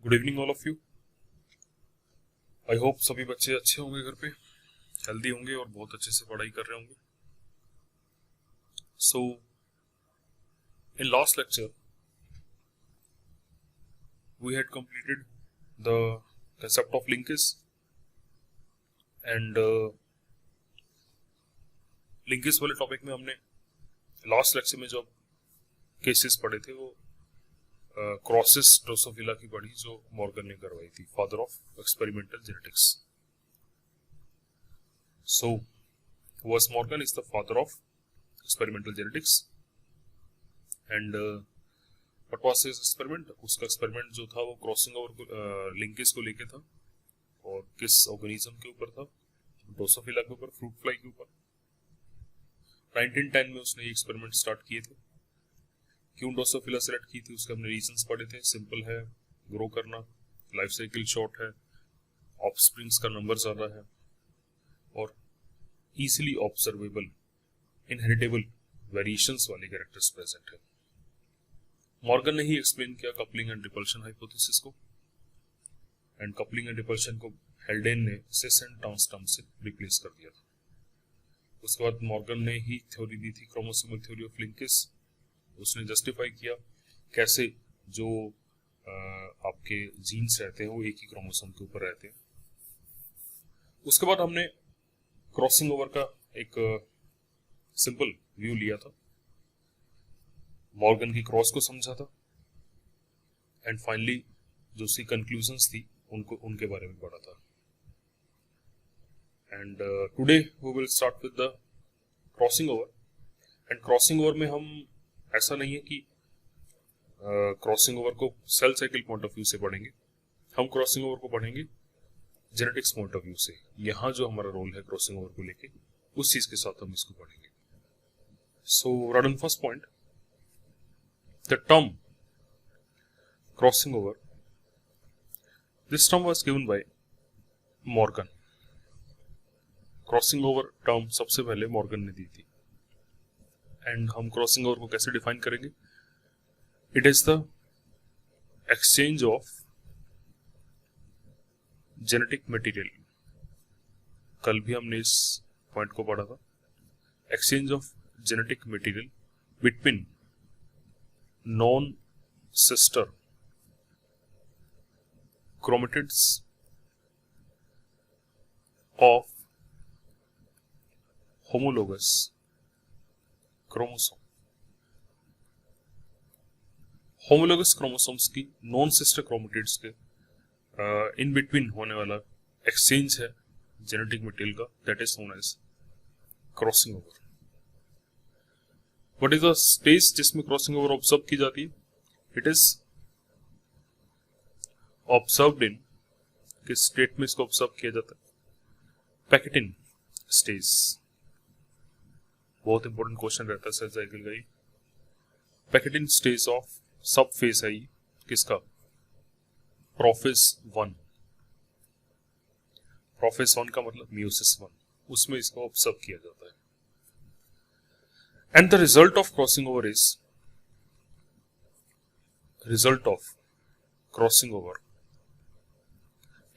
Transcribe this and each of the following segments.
Good evening all of you. I hope सभी बच्चे अच्छे होंगे, घर पे हेल्दी होंगे और बहुत अच्छे से पढ़ाई कर रहे होंगे। So in last lecture we had completed the concept of linkage and linkage वाले टॉपिक में हमने लास्ट लेक्चर में जो केसेस पढ़े थे वो क्रॉसिस ड्रोसोफिला की पढ़ी, जो मॉर्गन ने करवाई थी, फादर ऑफ एक्सपेरिमेंटल जेनेटिक्स। सो वास Morgan is the father of experimental genetics and what was his experiment. उसका एक्सपेरिमेंट जो था वो क्रॉसिंग ओवर लिंकेज को लेके था और किस ऑर्गेनिज्म के ऊपर था, ड्रोसोफिला के ऊपर, फ्रूट फ्लाई के ऊपर। 1910 में उसने ये एक्सपेरिमेंट स्टार्ट किए थे। क्यों ड्रोसोफिला सेलेक्ट की थी उसके हमने रीजंस पढ़े थे। सिंपल है, ग्रो करना, लाइफ साइकिल शॉर्ट है, ऑफस्प्रिंग्स का नंबर ज्यादा है और इजीली ऑब्जर्वेबल इनहेरिटेबल वेरिएशंस वाले कैरेक्टर्स प्रेजेंट है। मॉर्गन ने ही एक्सप्लेन किया कपलिंग एंड रिपल्शन हाइपोथेसिस को, एंड कपलिंग एंड रिपल्शन को हेल्डेन ने सिस एंड ट्रांस टर्म से रिप्लेस कर दिया था। उसके बाद मॉर्गन ने ही थ्योरी दी थी क्रोमोसोमल थ्योरी ऑफ लिंकेज। उसने जस्टिफाई किया कैसे जो आपके जीन्स रहते हैं वो एक ही क्रोमोसोम के ऊपर रहते हैं। उसके बाद हमने क्रॉसिंग ओवर का एक सिंपल व्यू लिया था, मॉर्गन की क्रॉस को समझा था एंड फाइनली जो उसकी कंक्लूजन्स थी उनके बारे में पढ़ा था। And today we will start with the crossing over. And crossing over में हम ऐसा नहीं है कि क्रॉसिंग ओवर को cell cycle point of view से पढ़ेंगे, हम क्रॉसिंग ओवर को पढ़ेंगे जेनेटिक्स पॉइंट ऑफ व्यू से। यहाँ जो हमारा रोल है क्रॉसिंग ओवर को लेके, उस चीज के साथ हम इसको पढ़ेंगे। So right on first point, the term crossing over, this term was given by Morgan. Crossing over term सबसे पहले मॉर्गन ने दी थी। एंड हम क्रॉसिंग ओवर को कैसे डिफाइन करेंगे? It is the exchange of genetic material. कल भी हमने इस पॉइंट को पढ़ा था। Exchange of genetic material between non sister chromatids of homologous chromosome. Homologous chromosomes की नॉन सिस्टर क्रोमेटिड्स के इन बिटवीन होने वाला एक्सचेंज है जेनेटिक मटेरियल का, that is known as crossing over. What is the stage जिसमें crossing over observe की जाती है? इट इज ऑब्जर्व्ड इन, किस स्टेट में इसको ऑब्जर्व किया जाता है? Pachytene stage. बहुत इंपॉर्टेंट क्वेश्चन रहता है सेल साइकिल का ही। पैकेटिन स्टेज ऑफ सब फेज है ये किसका? प्रोफेज 1। प्रोफेज 1 का मतलब मियोसिस 1, उसमें इसको ऑब्जर्व किया जाता है। And the result of crossing over is, result of crossing over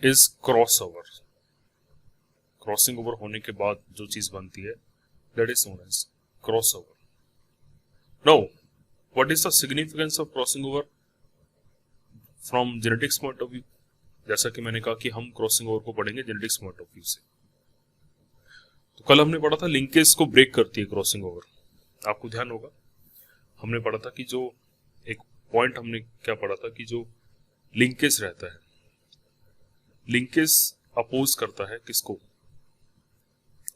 is cross over. Crossing over होने के बाद जो चीज बनती है that is known as crossover. Now, what is the significance of crossing over from genetics point of view? जैसा कि मैंने कहा कि हम क्रॉसिंग ओवर को पढ़ेंगे जेनेटिक्स पॉइंट ऑफ व्यू से। तो कल हमने पढ़ा था लिंकेज को ब्रेक करती है क्रॉसिंग ओवर। आपको ध्यान होगा हमने पढ़ा था कि जो एक पॉइंट हमने क्या पढ़ा था कि जो लिंकेज रहता है, लिंकेज अपोज करता है किसको?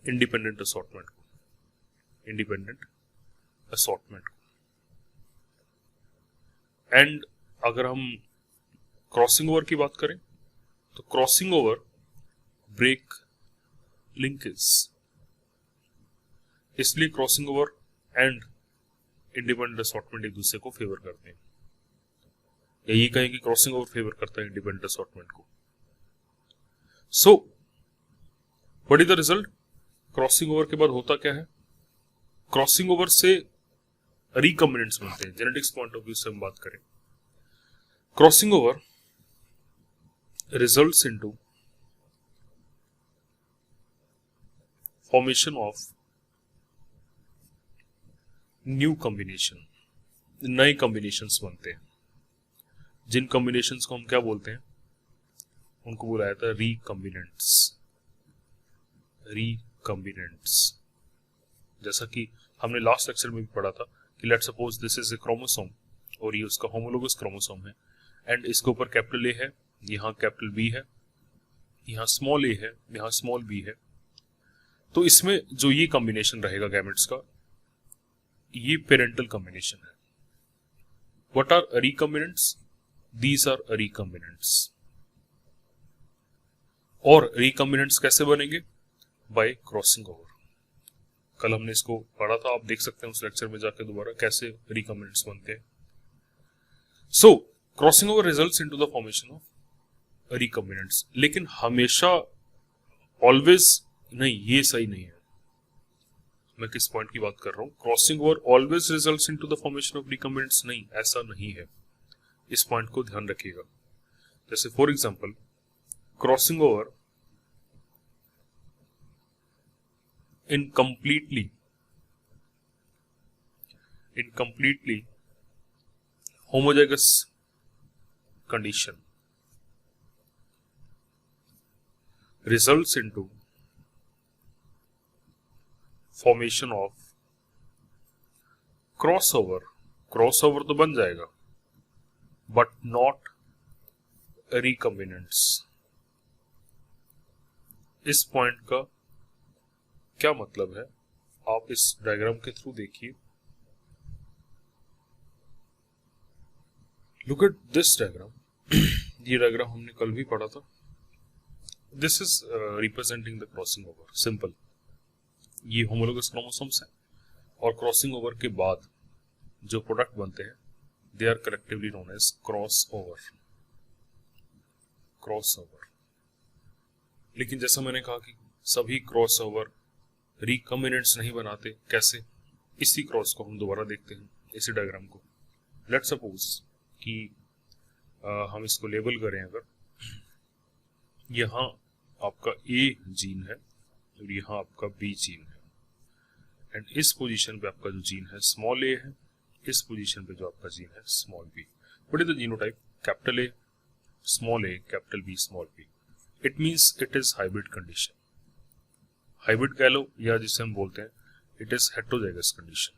इंडिपेंडेंट असॉर्टमेंट को, इंडिपेंडेंट असॉर्टमेंट को। एंड अगर हम क्रॉसिंग ओवर की बात करें तो क्रॉसिंग ओवर ब्रेक लिंकेज। इसलिए crossing over and independent assortment एक दूसरे को फेवर करते हैं। यही कहें कि क्रॉसिंग ओवर फेवर करता है इंडिपेंडेंट असॉर्टमेंट को। So what is the result? Crossing over के बाद होता क्या है? क्रॉसिंग ओवर से रिकॉम्बिनेंट्स बनते हैं। जेनेटिक्स पॉइंट ऑफ व्यू से हम बात करें, crossing over results into formation of new combination, नए कॉम्बिनेशंस बनते हैं, जिन कॉम्बिनेशंस को हम क्या बोलते हैं, उनको बोला जाता है रिकॉम्बिनेंट्स। रिकॉम्बिनेंट्स, जैसा कि हमने लास्ट लेक्चर में भी पढ़ा था कि let's suppose this is a chromosome और ये उसका होमोलोगस क्रोमोसोम है एंड इसके ऊपर कैपिटल ए है, यहाँ कैपिटल बी है, यहाँ स्मॉल ए है, यहाँ स्मॉल बी है। तो इसमें जो ये कॉम्बिनेशन रहेगा गैमेट्स का, ये पेरेंटल कॉम्बिनेशन है। What are recombinants? These are recombinants. और रिकॉम्बिनेंट्स कैसे बनेंगे? By crossing over. कल हमने इसको पढ़ा था, आप देख सकते हैं उस लेक्चर में जाकर दोबारा कैसे रिकॉम्बिनेंट्स बनते हैं। So crossing over results into the formation of recombinants. लेकिन हमेशा ऑलवेज नहीं, ये सही नहीं है। मैं किस पॉइंट की बात कर रहा हूं? Crossing over always results into the formation of recombinants, नहीं, ऐसा नहीं है। इस पॉइंट को ध्यान रखिएगा। जैसे for example crossing over in completely homozygous condition results into formation of crossover. Crossover तो बन जाएगा बट नॉट रिकॉम्बिनेंट्स। इस पॉइंट का क्या मतलब है, आप इस डायग्राम के थ्रू देखिए। Look at this diagram. ये डायग्राम हमने कल भी पढ़ा था। This is representing the crossing over. Simple, ये होमोलोगस क्रोमोसोम्स हैं और क्रॉसिंग ओवर के बाद जो प्रोडक्ट बनते हैं they are collectively known as cross over. Cross over. लेकिन जैसा मैंने कहा कि सभी क्रॉस ओवर रिकॉम्बिनेंट्स नहीं बनाते। कैसे? इसी क्रॉस को हम दोबारा देखते हैं, इसी डायग्राम को। लेट्स सपोज कि हम इसको लेबल करें, अगर यहाँ आपका ए जीन है और यहाँ आपका बी जीन है एंड इस पोजीशन पे आपका जो जीन है स्मॉल ए है, इस पोजीशन पे जो आपका जीन है small B. What is the genotype? Capital A small A capital B small B. It means it is hybrid condition. Hybrid कह लो या जिसे हम बोलते हैं इट इज हेटेरोजाइगस कंडीशन।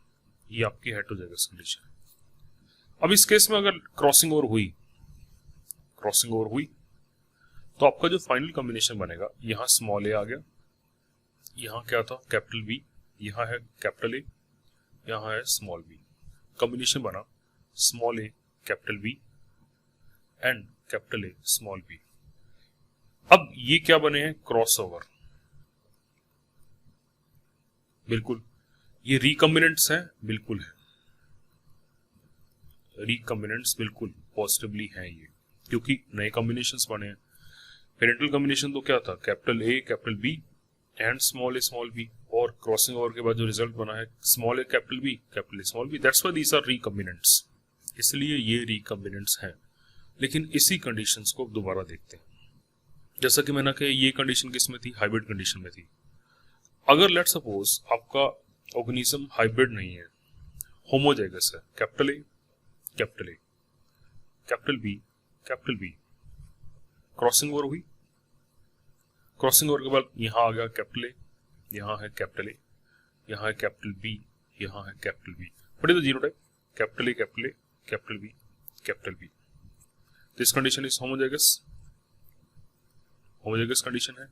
ये आपकी हेटेरोजाइगस कंडीशन है। अब इस केस में अगर क्रॉसिंग ओवर हुई तो आपका जो फाइनल कॉम्बिनेशन बनेगा, यहाँ स्मॉल ए आ गया, यहाँ क्या था कैपिटल बी, यहाँ है कैपिटल ए, यहाँ है स्मॉल बी। कॉम्बिनेशन बना small A capital B and capital A small B. अब ये क्या बने हैं? Cross over. बिल्कुल। ये रिकॉम्बिनेंट्स हैं? बिल्कुल है, रिकॉम्बिनेंट्स बिल्कुल पॉजिटिवली हैं ये, क्योंकि नए कॉम्बिनेशंस बने हैं। पेरेंटल कॉम्बिनेशन तो क्या था? Capital A capital B and small A small B. और क्रॉसिंग ओवर के बाद जो रिजल्ट बना है small A capital A small B. That's why these are recombinants. इसलिए ये रिकॉम्बिनेंट्स हैं। लेकिन इसी कंडीशंस को दोबारा देखते हैं। जैसा कि मैंने कहा, ये कंडीशन किस में थी? हाइब्रिड कंडीशन में थी। अगर लेट्स सपोज आपका ऑर्गेनिज्म हाइब्रिड नहीं है, होमोजाइगस है, capital A capital B, crossing over हुई। क्रॉसिंग ओवर के बाद यहाँ आ गया कैपिटल ए, यहाँ है कैपिटल ए, यहाँ है कैपिटल बी, यहाँ है capital B. What is the genotype? Capital A capital B. This condition is homozygous condition है।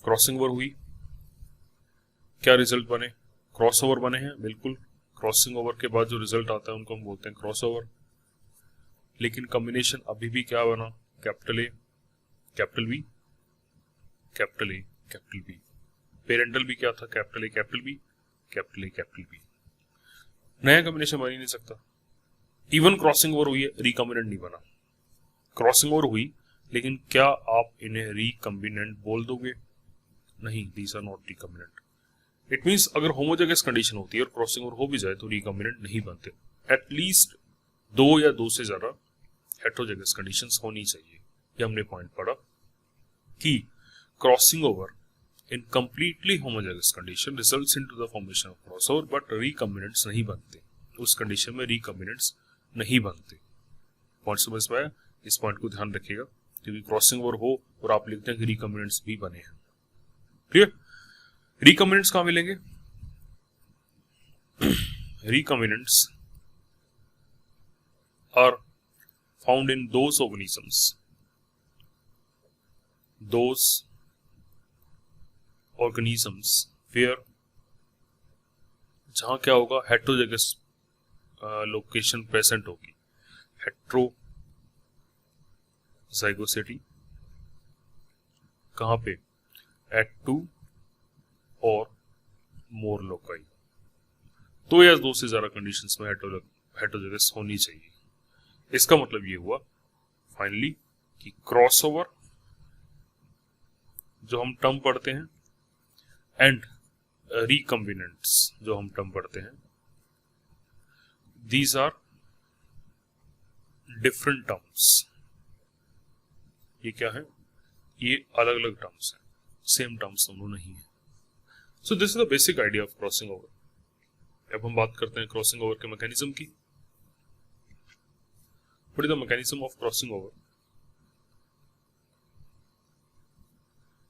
क्रॉसिंग ओवर हुई, क्या रिजल्ट बने? क्रॉस ओवर बने हैं। बिल्कुल, क्रॉसिंग ओवर के बाद जो रिजल्ट आता है उनको हम बोलते हैं क्रॉस ओवर। लेकिन कॉम्बिनेशन अभी भी क्या बना? Capital A capital B. Parental भी क्या था? Capital A capital B. नया कॉम्बिनेशन बन ही नहीं सकता। इवन क्रॉसिंग ओवर हुई है, रिकॉम्बिनेंट नहीं बना। क्रॉसिंग ओवर हुई, लेकिन क्या आप इन्हें रिकॉम्बिनेंट बोल दोगे? नहीं, these are not recombinant. It means अगर होमोजाइगस कंडीशन होती है और क्रॉसिंग ओवर हो भी जाए तो रिकॉम्बिनेंट नहीं बनते। एटलीस्ट 2 या 2 से ज्यादा हेटेरोजाइगस कंडीशंस होनी चाहिए, ये हमने पॉइंट पढ़ा कि crossing over in completely homozygous condition results into the formation of crossover, but recombinants नहीं बनते। उस कंडीशन में रिकॉम्बिनेंट्स नहीं बनते। पॉइंट समझ में आया? इस पॉइंट को ध्यान रखिएगा, क्योंकि क्रॉसिंग ओवर हो और आप लिखते हैं कि रिकॉम्बिनेंट्स भी बने हैं। क्लियर? रिकॉम्बिनेंट्स कहां मिलेंगे? Recombinants are found in those organisms where, जहां क्या होगा, हेट्रोजेगस लोकेशन प्रेजेंट होगी। हेट्रोजाइगोसिटी कहां पे? एट 2 और मोर लोकाई। दो या दो से ज्यादा कंडीशंस में हेट्रोजेगस होनी चाहिए। इसका मतलब ये हुआ फाइनली कि क्रॉसओवर जो हम टर्म पढ़ते हैं एंड रिकॉम्बिनेंट्स जो हम टर्म पढ़ते हैं, दीज आर डिफरेंट टर्म्स। ये क्या है? ये अलग अलग टर्म्स हैं, सेम टर्म्स दोनों नहीं है। सो this is the basic idea of crossing over. अब हम बात करते हैं क्रॉसिंग ओवर के मैकेनिज्म की। What is the mechanism of crossing over?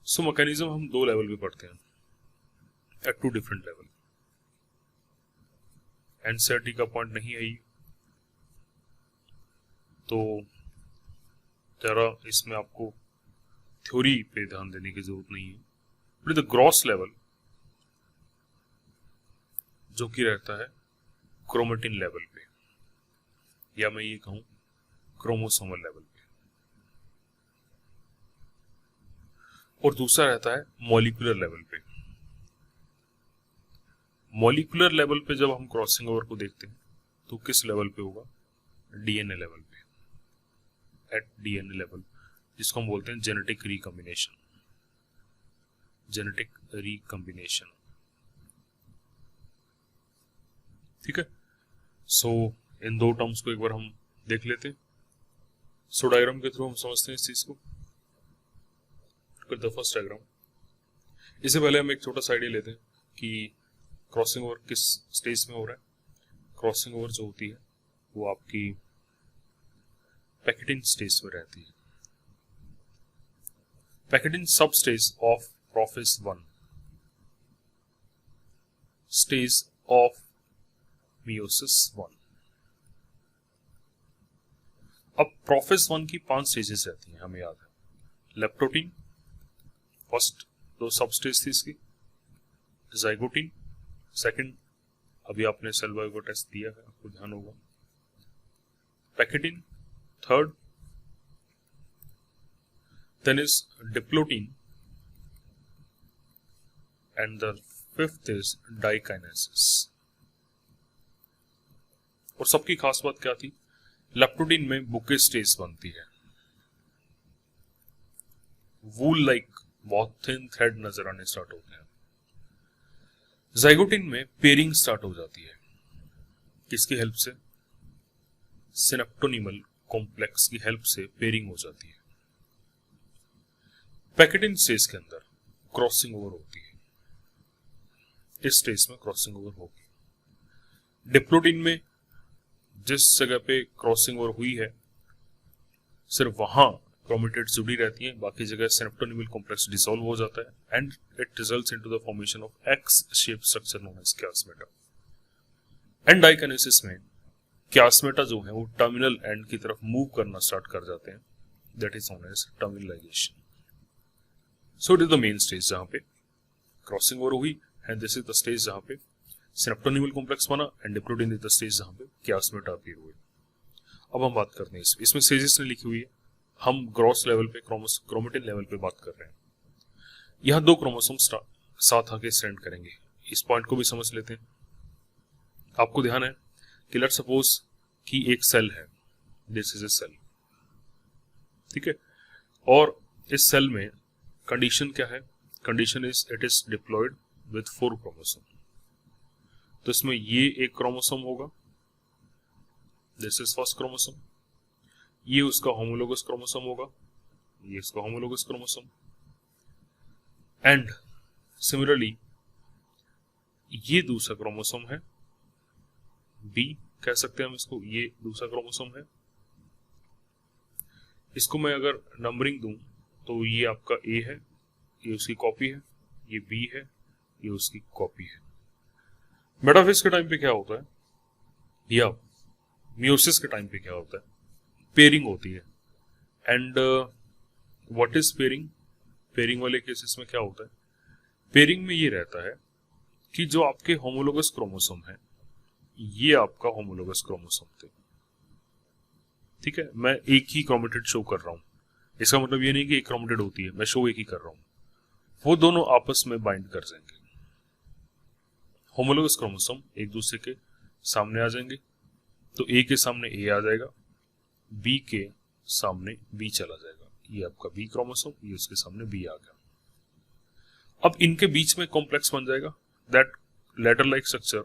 So mechanism हम दो लेवल पे पढ़ते हैं, at two different level। NCERT का पॉइंट नहीं है ये, तो जरा इसमें आपको थ्योरी पे ध्यान देने की जरूरत नहीं है। What is the gross level, जो कि रहता है क्रोमेटिन लेवल पे, या मैं ये कहूं क्रोमोसोमल लेवल पे, और दूसरा रहता है मॉलिक्यूलर लेवल पे। मॉलिक्यूलर लेवल पे जब हम क्रॉसिंग ओवर को देखते हैं तो किस लेवल पे होगा? डीएनए लेवल पे, एट डीएनए लेवल, जिसको हम बोलते हैं जेनेटिक रिकॉम्बिनेशन। जेनेटिक रिकॉम्बिनेशन, ठीक है। सो इन दो टर्म्स को एक बार हम देख लेते हैं। सो डायग्राम के थ्रू हम समझते हैं इस चीज को। द फर्स्ट डायग्राम, इससे पहले हम एक छोटा सा आइडिया लेते हैं कि क्रॉसिंग ओवर किस स्टेज में हो रहा है। क्रॉसिंग ओवर जो होती है वो आपकी पैकेटिंग स्टेज में रहती है। पैकेटिंग सब stage of prophase 1, stage of meiosis 1। अब प्रोफेज 1 की 5 स्टेजेस रहती हैं, हमें याद है। लेप्टोटीन फर्स्ट, दो सब स्टेज थी इसकी। जाइगोटीन सेकंड, अभी आपने सेल वाइगो टेस्ट दिया है, आपको ध्यान होगा। Pachytene third, then is diplotene, and the fifth is diakinesis. और सबकी खास बात क्या थी? लेप्टोटीन में बुके स्टेज बनती है, वूल लाइक बहुत थिन थ्रेड नजर आने स्टार्ट होते हैं। जाइगोटीन में पेयरिंग स्टार्ट हो जाती है, किसकी हेल्प से? सिनेप्टोनिमल कॉम्प्लेक्स की हेल्प से पेयरिंग हो जाती है। पैकेटिन स्टेज के अंदर क्रॉसिंग ओवर होती है, इस स्टेज में क्रॉसिंग ओवर होगी। डिप्लोटीन में जिस जगह पे क्रॉसिंग ओवर हुई है सिर्फ वहां क्रोमेटिड्स जुड़ी रहती हैं, बाकी जगह सिनेप्टोनिमल कॉम्प्लेक्स डिसॉल्व हो जाता है and it results into the formation of X shape structure known as chiasmata. And diakinesis में कियास्मेटा जो है वो टर्मिनल एंड की तरफ मूव करना स्टार्ट कर जाते हैं, that is known as terminalisation. So it is the main stage जहां पे क्रॉसिंग ओवर हुई, and this is the stage जहां पे सिनेप्टोनिमल कॉम्प्लेक्स बना, and diplotene is the stage जहां पे कियास्मेटा अपीयर हुए। अब हम बात करते हैं इसमें स्टेजेस ने लिखी हुई है, हम ग्रॉस लेवल पे क्रोमेटिन लेवल पे बात कर रहे हैं। यहां दो क्रोमोसोम साथ आके स्टैंड करेंगे, इस पॉइंट को भी समझ लेते हैं। आपको ध्यान है कि लेट्स सपोज कि एक सेल है, दिस इज ए सेल, ठीक है, और इस सेल में कंडीशन क्या है? Condition is it is diploid with 4 chromosome. तो इसमें ये एक क्रोमोसोम होगा, दिस इज फर्स्ट क्रोमोसोम, ये उसका होमोलोगस क्रोमोसोम होगा, ये इसका होमोलोगस क्रोमोसोम। एंड सिमिलरली ये दूसरा क्रोमोसोम है, बी कह सकते हैं हम इसको, ये दूसरा क्रोमोसोम है। इसको मैं अगर नंबरिंग दूं तो ये आपका ए है, ये उसकी कॉपी है, ये बी है, ये उसकी कॉपी है। मेटाफेज के टाइम पे क्या होता है, या मियोसिस के टाइम पे क्या होता है, पेयरिंग होती है। And what is pairing? Pairing वाले केसेस में क्या होता है, पेयरिंग में ये रहता है कि जो आपके होमोलोगस क्रोमोसोम है, ये आपका होमोलोगस क्रोमोसोम थे, ठीक है। मैं एक ही क्रोमेटिड शो कर रहा हूं, इसका मतलब ये नहीं कि एक क्रोमेटिड होती है, मैं शो एक ही कर रहा हूं, वो दोनों आपस में बाइंड कर जाएंगे। होमोलोगस क्रोमोसोम एक दूसरे के सामने आ जाएंगे, तो ए के सामने ए आ जाएगा, बी के सामने बी चला जाएगा, ये आपका बी क्रोमोसोम, ये उसके सामने बी आ गया। अब इनके बीच में कॉम्प्लेक्स बन जाएगा, दैट लेटर लाइक स्ट्रक्चर,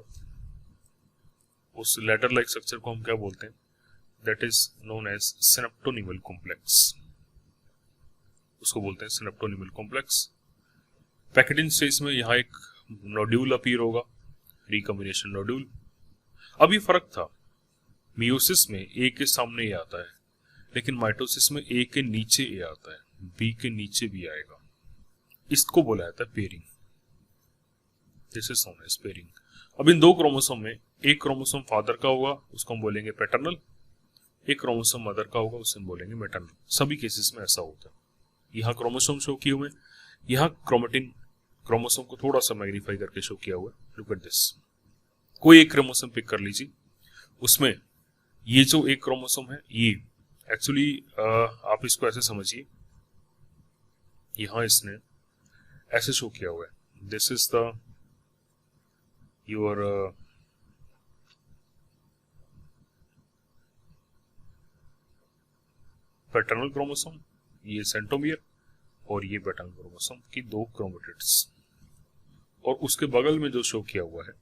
उस लेटर लाइक स्ट्रक्चर को हम क्या बोलते हैं, that is known as synaptonemal complex, उसको बोलते हैं सिनेप्टोनिमल कॉम्प्लेक्स। पैकेटिंग स्टेज में यहाँ एक नोड्यूल अपीयर होगा, रिकॉम्बिनेशन नोड्यूल। अब ये फर्क था, मियोसिस में ए के सामने ए आता है, लेकिन माइटोसिस में ए के नीचे ए आता है, बी के नीचे भी आएगा, इसको बोला जाता है pairing, this is known as pairing. अब इन दो क्रोमोसोम में एक क्रोमोसोम फादर का होगा, उसको हम बोलेंगे पैटर्नल, एक क्रोमोसोम मदर का होगा, उसे हम बोलेंगे मैटरनल। सभी केसेस में ऐसा होता है। यहाँ क्रोमोसोम शो किए हुए, यहाँ क्रोमेटिन क्रोमोसोम को थोड़ा सा मैग्नीफाई करके शो किया हुआ है, लुक एट दिस। कोई एक क्रोमोसोम पिक कर लीजिए, उसमें ये जो एक क्रोमोसोम है, ये एक्चुअली आप इसको ऐसे समझिए, यहाँ इसने ऐसे शो किया हुआ है, this is the your paternal chromosome, ये सेंट्रोमियर, और ये पैटर्नल क्रोमोसोम की दो क्रोमेटिड्स, और उसके बगल में जो शो किया हुआ है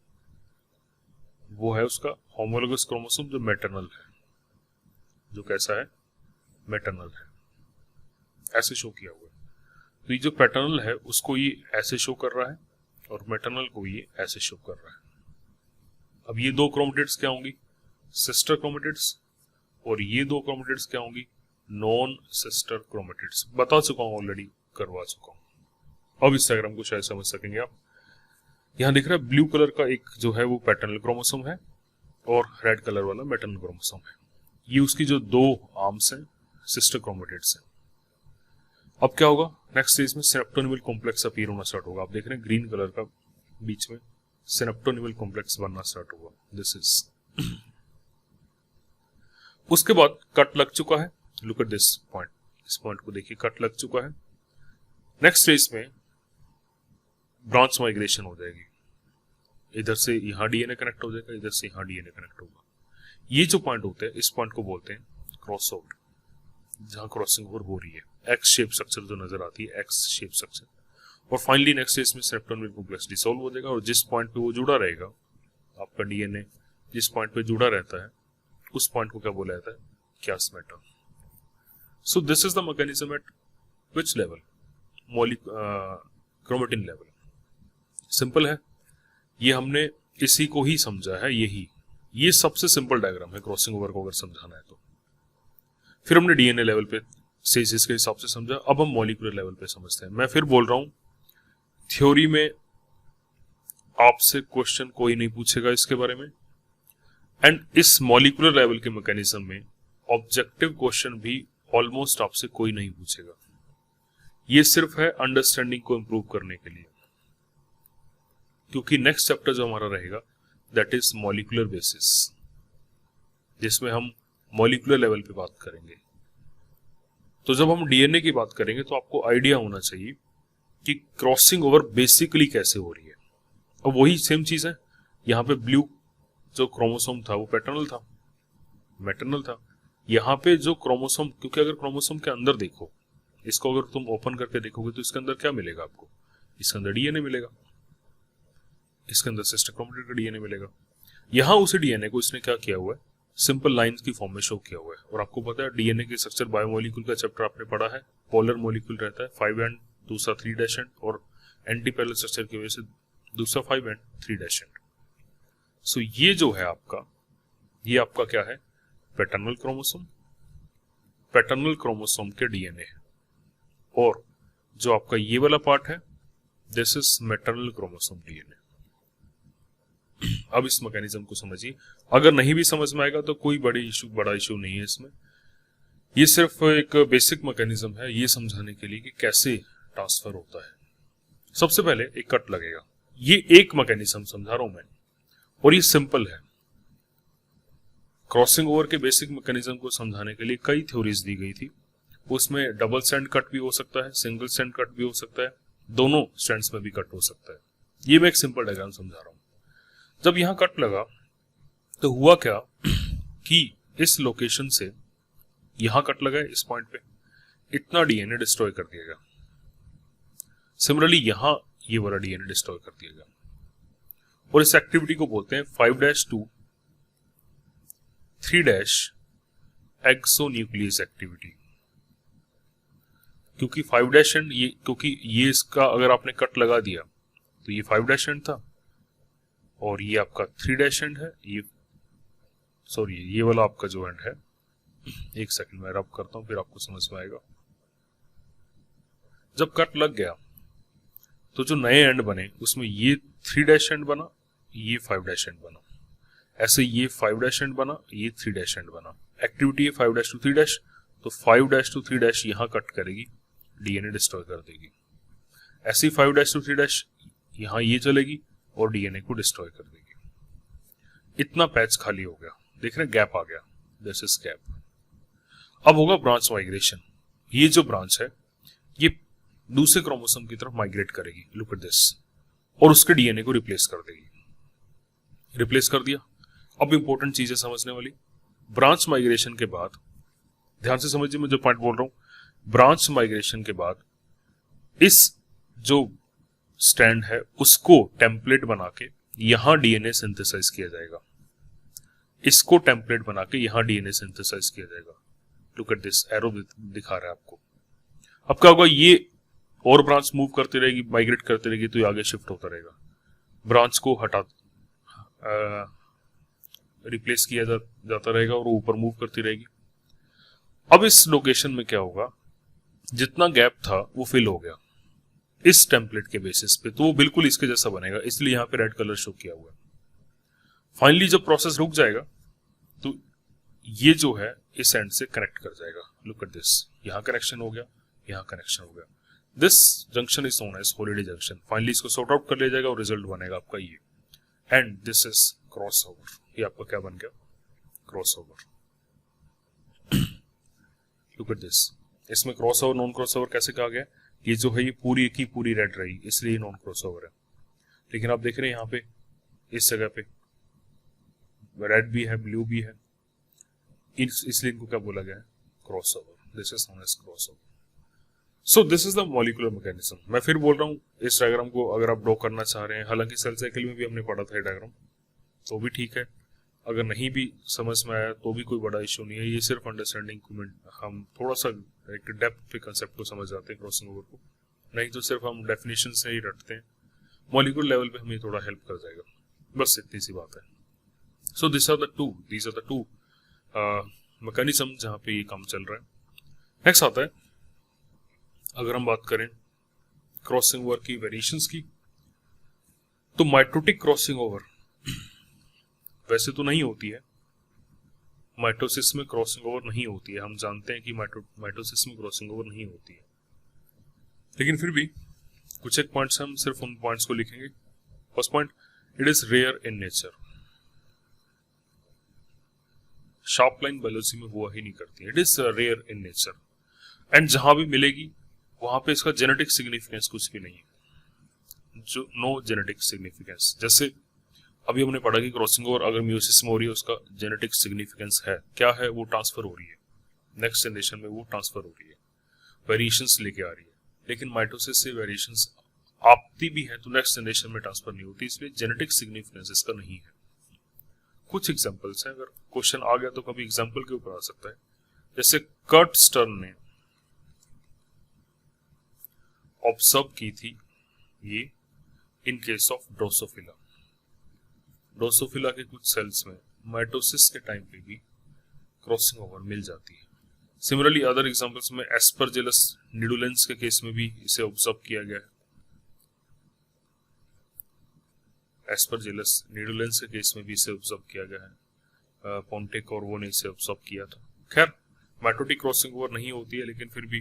वो है उसका होमोलोगस क्रोमोसोम जो मैटरनल है, जो कैसा है, मैटरनल है, ऐसे शो किया हुआ है। तो ये जो पैटर्नल है उसको ये ऐसे शो कर रहा है, और मैटरनल को ये ऐसे शो कर रहा है। अब ये दो क्रोमेटिड्स क्या होंगी, सिस्टर क्रोमेटिड्स, और ये दो क्रोमेटिड्स क्या होंगी, नॉन सिस्टर क्रोमेटिड्स। बता चुका हूं ऑलरेडी, करवा चुका हूं। अब इस डायग्राम को शायद समझ सकेंगे आप। यहां दिख रहा है ब्लू कलर का एक जो है वो पैटर्नल क्रोमोसोम है, और रेड कलर वाला मैटरनल क्रोमोसोम है। ये उसकी जो दो आर्म्स हैं, सिस्टर क्रोमेटिड्स हैं। अब क्या होगा, नेक्स्ट स्टेज में सिनेप्टोनिमल कॉम्प्लेक्स अपीयर होना स्टार्ट होगा। आप देख रहे हैं ग्रीन कलर का बीच में सिनेप्टोनिमल कॉम्प्लेक्स बनना स्टार्ट होगा, दिस इज। उसके बाद कट लग चुका है, लुक एट दिस पॉइंट, इस पॉइंट को देखिए, कट लग चुका है। नेक्स्ट स्टेज में ब्रांच माइग्रेशन हो जाएगी, इधर से यहां डीएनए कनेक्ट हो जाएगा, इधर से यहां डीएनए कनेक्ट होगा। ये जो पॉइंट होते हैं, इस पॉइंट को बोलते हैं क्रॉस ओवर, जहां क्रॉसिंग ओवर हो रही है, एक्स शेप स्ट्रक्चर जो नजर आती है, एक्स शेप स्ट्रक्चर। और फाइनली नेक्स्ट स्टेज में सिनेप्टोनिमल कॉम्प्लेक्स डिसॉल्व हो जाएगा, और जिस पॉइंट पे वो जुड़ा रहेगा, आपका डीएनए जिस पॉइंट पे जुड़ा रहता है, उस पॉइंट को क्या बोला जाता है, chiasmata. So this is the mechanism at which level, chromatin level. Simple है, ये हमने इसी को ही समझा है, ये सबसे सिंपल डायग्राम है क्रॉसिंग ओवर को अगर समझाना है तो। फिर हमने डीएनए लेवल पे स्टेजेस के हिसाब से समझा, अब हम मॉलिक्यूलर लेवल पे समझते हैं। मैं फिर बोल रहा हूं, थ्योरी में आपसे क्वेश्चन कोई नहीं पूछेगा इसके बारे में, एंड इस मॉलिक्यूलर लेवल के मैकेनिज्म में ऑब्जेक्टिव क्वेश्चन भी ऑलमोस्ट आपसे कोई नहीं पूछेगा। ये सिर्फ है अंडरस्टैंडिंग को इंप्रूव करने के लिए, क्योंकि नेक्स्ट चैप्टर जो हमारा रहेगा दैट इज मॉलिक्यूलर बेसिस, जिसमें हम मॉलिक्यूलर लेवल पे बात करेंगे। तो जब हम डीएनए की बात करेंगे तो आपको आइडिया होना चाहिए कि क्रॉसिंग ओवर बेसिकली कैसे हो रही है। और वही सेम चीज है, यहाँ पे ब्लू जो क्रोमोसोम था वो पैटर्नल था, मैटरनल था। यहाँ पे जो क्रोमोसोम, क्योंकि अगर क्रोमोसोम के अंदर देखो, इसको अगर तुम ओपन करके देखोगे तो इसके अंदर क्या मिलेगा आपको, इसके अंदर डीएनए मिलेगा, इसके अंदर सिस्टर क्रोमेटिड का डीएनए मिलेगा। यहां उसी डीएनए को इसने क्या किया हुआ है, सिंपल लाइंस की फॉर्म में शो किया हुआ है। और आपको पता है डीएनए के स्ट्रक्चर बायोमोलिक्यूल का चैप्टर आपने पढ़ा है, पोलर मोलिक्यूल रहता है 5 एंड दूसरा 3' एंड, और एंटी पैरेलल स्ट्रक्चर की वजह से दूसरा 5 एंड 3' एंड। सो ये जो है आपका, ये आपका क्या है, पैटर्नल क्रोमोसोम, पैटर्नल क्रोमोसोम के डीएनए है। और जो आपका ये वाला पार्ट है, this is maternal chromosome DNA. अब इस मैकेनिज्म को समझिए। अगर नहीं भी समझ में आएगा तो कोई बड़ा इशू नहीं है इसमें। ये सिर्फ एक बेसिक मैकेनिज्म है ये समझाने के लिए कि कैसे ट्रांसफर होता है। सबसे पहले एक कट लगेगा, ये एक मैकेनिज्म समझा रहा हूं मैं, और ये सिंपल है। क्रॉसिंग ओवर के बेसिक मैकेनिज्म को समझाने के लिए कई थ्योरीज दी गई थी। उसमें डबल स्ट्रैंड कट भी हो सकता है, सिंगल स्ट्रैंड कट भी हो सकता है, दोनों स्ट्रैंड्स में भी कट हो सकता है। ये मैं एक सिंपल डायग्राम समझा रहा हूं। जब यहां कट लगा तो हुआ क्या कि इस लोकेशन से यहां कट लगा इस पॉइंट पे, इतना डीएनए डिस्ट्रॉय कर दिया गया। सिमिलरली यहां ये वाला डीएनए डिस्ट्रॉय कर दिया गया, और इस एक्टिविटी को बोलते हैं 5' to 3' एक्सोन्यूक्लियस एक्टिविटी। क्योंकि 5' एंड ये, क्योंकि ये इसका अगर आपने कट लगा दिया तो ये 5' एंड था, और ये आपका 3' एंड है, ये सॉरी ये वाला आपका जो एंड है, एक सेकंड मैं रब करता हूं फिर आपको समझ में आएगा। जब कट लग गया तो जो नए एंड बने उसमें ये 3' एंड बना, ये 5' एंड बना, ऐसे ये 5' एंड बना, ये 3' एंड बना। एक्टिविटी है 5' to 3', तो 5' to 3' यहां कट करेगी, डीएनए डिस्ट्रॉय कर देगी। ऐसे ही 5' to 3' यहां ये चलेगी और डीएनए को डिस्ट्रॉय कर देगी। इतना पैच खाली हो गया, देख रहे हैं गैप आ गया, दिस इज गैप। अब होगा ब्रांच माइग्रेशन। ये जो ब्रांच है ये दूसरे क्रोमोसोम की तरफ माइग्रेट करेगी, लुक एट दिस, और उसके डीएनए को रिप्लेस कर देगी। रिप्लेस कर दिया। अब इंपॉर्टेंट चीजें समझने वाली, ब्रांच माइग्रेशन के बाद ध्यान से समझिए मैं जो पॉइंट बोल रहा हूं। ब्रांच माइग्रेशन के बाद इस जो स्टैंड है उसको टेम्पलेट बना के यहां डीएनए सिंथेसाइज किया जाएगा, इसको टेम्पलेट बना के यहां डीएनए सिंथेसाइज किया जाएगा। लुक एट दिस, एरो दिखा रहा है आपको। अब क्या होगा, ये और ब्रांच मूव करती रहेगी, माइग्रेट करती रहेगी, तो ये आगे शिफ्ट होता रहेगा। ब्रांच को हटा रिप्लेस किया जाता रहेगा और ऊपर मूव करती रहेगी। अब इस लोकेशन में क्या होगा, जितना गैप था वो फिल हो गया इस टेम्पलेट के बेसिस पे, तो वो बिल्कुल इसके जैसा बनेगा, इसलिए यहां पे रेड कलर शो किया हुआ है। फाइनली जब प्रोसेस रुक जाएगा तो ये जो है इस एंड से कनेक्ट कर जाएगा। लुक एट दिस, यहां कनेक्शन हो गया, यहां कनेक्शन हो गया। This junction is known as Holliday junction. Finally इसको सॉर्ट आउट कर लिया जाएगा और रिजल्ट बनेगा आपका ये, and this is cross over. ये आपका क्या बन गया, cross over. Look at this, इसमें cross over non cross over कैसे कहा गया, ये जो है ये पूरी की पूरी रेड रही इसलिए नॉन क्रॉस ओवर है। लेकिन आप देख रहे हैं यहाँ पे इस जगह पे रेड भी है, ब्लू भी है, इसलिए इनको क्या बोला गया है, cross over. This is known as cross over. So this is the molecular mechanism. मैं फिर बोल रहा हूँ, इस डायग्राम को अगर आप ड्रॉ करना चाह रहे हैं, हालांकि सेल साइकिल में भी हमने पढ़ा था ये डायग्राम, तो भी ठीक है। अगर नहीं भी समझ में आया तो भी कोई बड़ा इश्यू नहीं है, ये सिर्फ अंडरस्टैंडिंग को हम थोड़ा सा एक डेप्थ पे कंसेप्ट को समझ जाते हैं क्रॉसिंग ओवर को, नहीं तो सिर्फ हम डेफिनेशन से ही रटते हैं। मॉलिक्यूलर लेवल पे हमें थोड़ा हेल्प कर जाएगा, बस इतनी सी बात है। So these are the two mechanism जहाँ पे ये काम चल रहा है। नेक्स्ट आता है, अगर हम बात करें क्रॉसिंग ओवर की वेरिएशंस की, तो माइटोटिक क्रॉसिंग ओवर वैसे तो नहीं होती है, माइटोसिस में क्रॉसिंग ओवर नहीं होती है। हम जानते हैं कि माइटोसिस में क्रॉसिंग ओवर नहीं होती है, लेकिन फिर भी कुछ एक पॉइंट्स हम सिर्फ उन पॉइंट्स को लिखेंगे। First point, it is rare in nature. Sharp line biology में हुआ ही नहीं करती, it is rare in nature, and जहां भी मिलेगी वहां पे इसका जेनेटिक सिग्निफिकेंस कुछ भी नहीं है, जो नो जेनेटिक सिग्निफिकेंस। जैसे अभी हमने पढ़ा कि क्रॉसिंग ओवर अगर म्यूसिस में हो रही है उसका जेनेटिक सिग्निफिकेंस है, क्या है, वो ट्रांसफर हो रही है नेक्स्ट जनरेशन में, वो ट्रांसफर हो रही है, वेरिएशंस लेके आ रही है। लेकिन माइटोसिस से वेरिएशंस आती भी है तो नेक्स्ट जनरेशन में ट्रांसफर नहीं होती, इसलिए जेनेटिक सिग्निफिकेंस इसका नहीं है। कुछ एग्जांपल्स हैं, अगर क्वेश्चन आ गया तो कभी एग्जांपल के ऊपर आ सकता है। जैसे कर्ट स्टर्न ने ऑब्जर्व की थी ये in case of Drosophila. Drosophila के कुछ सेल्स में माइटोसिस के टाइम पे भी क्रॉसिंग ओवर मिल जाती है। सिमिलरली अदर एग्जांपल्स में एस्परजिलस निडुलेंस के केस में भी इसे ऑब्जर्व किया गया है। एस्परजिलस निडुलेंस के केस में भी इसे ऑब्जर्व किया गया है। पोंटेक और वो ने इसे ऑब्जर्व किया था। खैर माइटोटिक क्रॉसिंग ओवर नहीं होती है, लेकिन फिर भी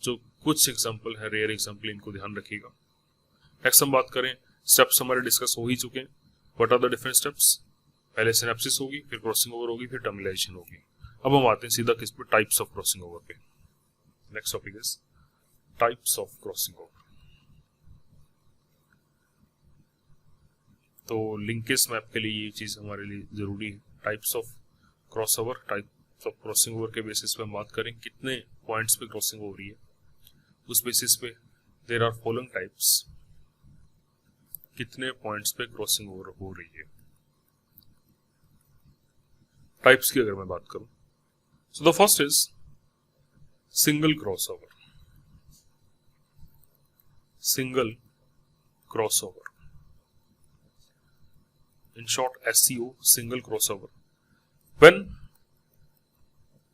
जो कुछ एग्जांपल है, रेयर एग्जांपल, इनको ध्यान रखिएगा। नेक्स्ट हम बात करें, स्टेप्स हमारे डिस्कस हो ही चुके हैं। What are the different steps? पहले सिनेप्सिस होगी, फिर क्रॉसिंग ओवर होगी, फिर टर्मिनेशन होगी। अब हम आते हैं सीधा किस पे? टाइप्स ऑफ क्रॉसिंग ओवर पे। Next topic is types of crossing over. तो लिंकेज मैप के लिए ये चीज हमारे लिए जरूरी है। Types of cross over, types of crossing over के बेसिस पे हम बात करें कितने पॉइंट्स पे क्रॉसिंग हो रही है, उस बेसिस पे देयर आर फॉलोइंग टाइप्स। कितने पॉइंट्स पे क्रॉसिंग ओवर हो रही है। टाइप्स की अगर मैं बात करूं, so the first is single crossover. Single crossover, in short SCO, single crossover. When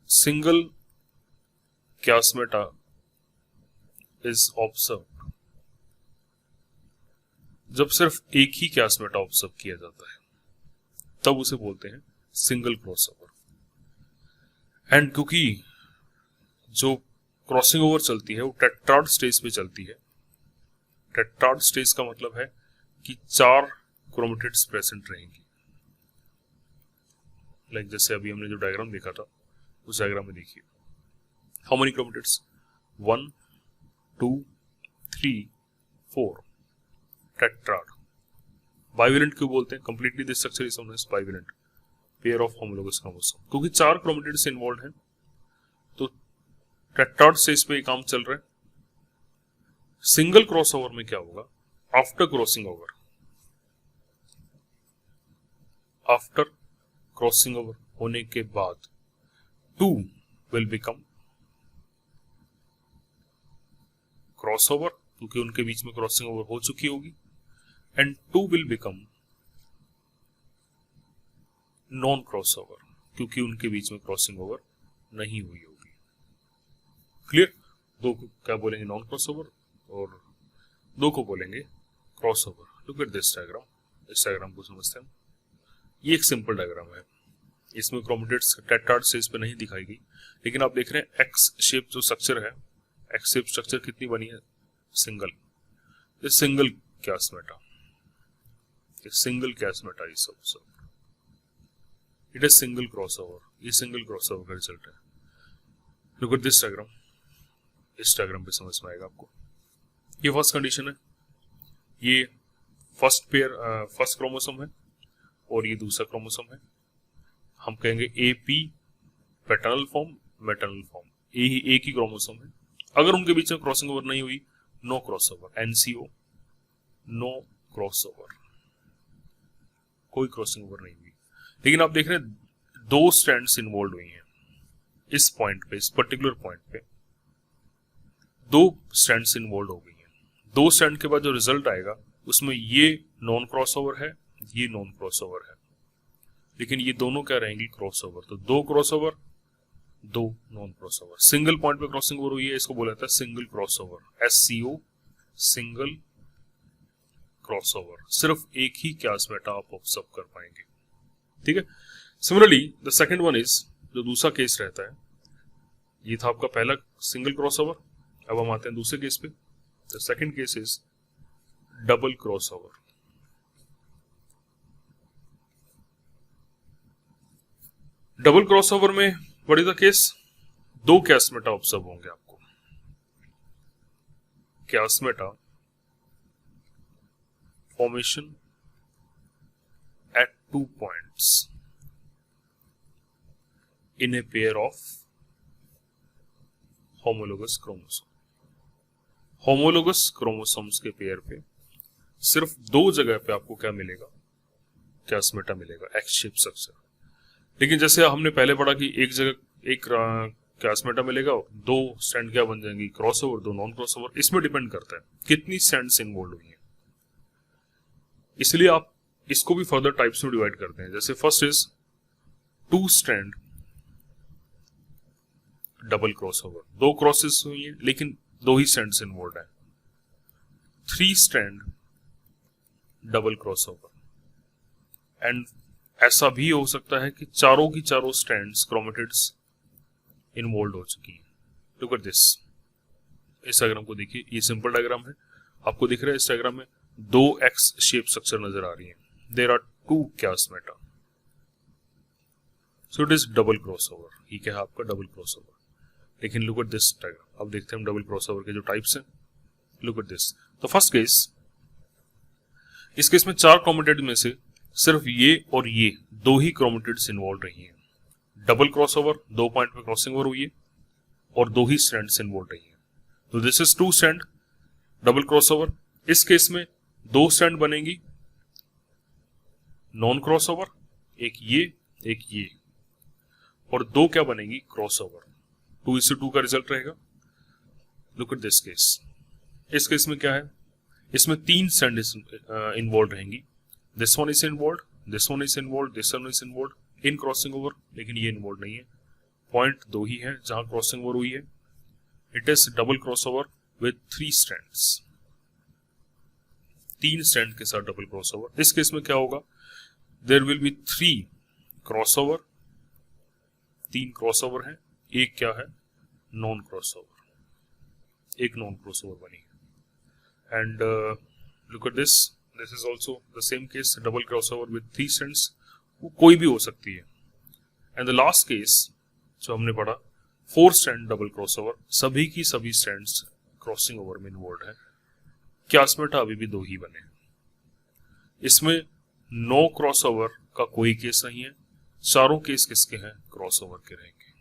single chiasmata is observed, जब सिर्फ एक ही chiasmata ऑब्जर्व किया जाता है तब उसे बोलते हैं सिंगल क्रॉसओवर। एंड क्योंकि जो क्रॉसिंग ओवर चलती है वो टेट्राड स्टेज पे चलती है। टेट्राड स्टेज का मतलब है कि 4 क्रोमेटिड्स प्रेजेंट रहेंगी। लाइक जैसे अभी हमने जो डायग्राम देखा था उस डायग्राम में देखिए, how many chromatids? 1 2 3 4 tetrad. Bivalent क्यों बोलते हैं? Completely this structure is known as bivalent pair of homologous chromosome, क्योंकि 4 क्रोमेटिड्स इन्वॉल्व हैं। तो टेट्राड स्टेज पे काम चल रहा है। सिंगल क्रॉसओवर में क्या होगा? After crossing over, after crossing over होने के बाद 2 विल बिकम क्रॉसओवर, क्योंकि उनके बीच में क्रॉसिंग ओवर हो चुकी होगी, and 2 will become non crossover, क्योंकि उनके बीच में क्रॉसिंग ओवर नहीं हुई होगी। क्लियर? 2 को क्या बोलेंगे? नॉन क्रॉसओवर, और 2 को बोलेंगे crossover. Look at this diagram, इस डायग्राम को समझते हैं। ये एक सिंपल डायग्राम है, इसमें क्रोमेटिड्स टेट्राड स्टेज पे नहीं दिखाई गई, लेकिन आप देख रहे हैं एक्स शेप जो स्ट्रक्चर है, एक्स शेप स्ट्रक्चर कितनी बनी है? सिंगल। ये single chiasmata, single chiasmata is observed. It is single crossover. ये सिंगल क्रॉसओवर का रिजल्ट है। लुक एट दिस डायग्राम, इस डायग्राम पे समझ में आएगा आपको। ये फर्स्ट कंडीशन है, ये फर्स्ट पेयर फर्स्ट क्रोमोसोम है और ये दूसरा क्रोमोसोम है। हम कहेंगे AP paternal form, maternal form, एक ही क्रोमोसोम है। अगर उनके बीच में क्रॉसिंग ओवर नहीं हुई, no crossover, NCO, no crossover, कोई क्रॉसिंग ओवर नहीं हुई। लेकिन आप देख रहे हैं 2 स्ट्रैंड्स इन्वॉल्व हुई हैं इस पॉइंट पे, इस पर्टिकुलर पॉइंट पे 2 स्ट्रैंड्स इन्वॉल्व हो गई हैं। 2 स्ट्रैंड के बाद जो रिजल्ट आएगा उसमें ये नॉन क्रॉसओवर है, ये नॉन क्रॉसओवर है, लेकिन ये दोनों क्या रहेंगी? क्रॉसओवर। तो 2 crossover, 2 non crossover. Single point पे क्रॉसिंग ओवर हुई है, इसको बोला जाता है single crossover, SCO, single crossover. सिर्फ एक ही chiasmata आप ऑब्जर्व कर पाएंगे। ठीक है। Similarly the second one is, जो दूसरा केस रहता है, ये था आपका पहला सिंगल क्रॉसओवर। अब हम आते हैं दूसरे केस पे। The second case is double crossover. Double crossover में what is the case? 2 chiasmata observe होंगे आपको। chiasmata formation at 2 points in a pair of homologous chromosome. homologous chromosomes के पेयर पे सिर्फ 2 जगह पे आपको क्या मिलेगा? कैस्मेटा मिलेगा, एक्स शेप स्ट्रक्चर। लेकिन जैसे हमने पहले पढ़ा कि एक जगह एक कैस्मेटा मिलेगा, दो स्ट्रैंड क्या बन जाएंगी, क्रॉसओवर, दो नॉन क्रॉसओवर। इसमें डिपेंड करता है कितनी स्ट्रैंड्स इन्वॉल्व हुई हैं। इसलिए आप इसको भी फर्दर टाइप्स में डिवाइड करते हैं। जैसे first is two strand double crossover, दो क्रॉसेस हुई हैं लेकिन दो ही स्ट्रैंड्स इन्वॉल्व है। Three strand double crossover. And ऐसा भी हो सकता है कि चारों की चारों स्ट्रैंड्स क्रोमेटिड्स इन्वॉल्व हो चुकी हैं। लुक एट दिस, इस डायग्राम को देखिए, ये सिंपल डायग्राम है, आपको दिख रहा है इस डायग्राम में दो एक्स शेप स्ट्रक्चर नजर आ रही है। There are two chiasmata, so it is double crossover. ये क्या है आपका डबल क्रॉसओवर। लेकिन लुक एट दिस डायग्राम, अब देखते हैं हम डबल क्रॉसओवर के जो टाइप्स हैं। लुक एट दिस, तो फर्स्ट केस, इस केस में चार क्रोमेटिड में से सिर्फ ये और ये दो ही क्रोमेटिड्स इन्वॉल्व रही हैं। डबल क्रॉसओवर, दो पॉइंट पे क्रॉसिंग ओवर हुई है और दो ही स्ट्रैंड्स इन्वॉल्व रही हैं। तो this is two strand double crossover. इस केस में दो स्ट्रैंड बनेंगी नॉन क्रॉसओवर, एक ये, और दो क्या बनेंगी, क्रॉसओवर। 2:2 का रिजल्ट रहेगा। लुक एट दिस केस, इस केस में क्या है, इसमें तीन स्ट्रैंड इन्वॉल्व रहेंगी। This one is involve, this one is involve, this one is involve in crossing over, लेकिन ये इन्वॉल्व नहीं है। पॉइंट दो ही है जहां क्रॉसिंग ओवर हुई है। It is double crossover with three strands, तीन स्ट्रैंड के साथ डबल क्रॉसओवर। इस केस में क्या होगा, there will be three crossover, तीन क्रॉसओवर है, एक क्या है, नॉन क्रॉसओवर, एक नॉन क्रॉसओवर बनी है। And look at this, this is also the same case, double crossover with three strands, वो कोई भी हो सकती है। एंड द लास्ट केस जो हमने पढ़ा, फोर स्ट्रैंड डबल क्रॉसओवर, सभी की सभी स्ट्रैंड्स क्रॉसिंग ओवर में इन्वॉल्व है। कैस्मेटा अभी भी दो ही बने। इसमें नो क्रॉसओवर का कोई केस नहीं है, चारों केस किसके हैं, क्रॉसओवर के रहेंगे।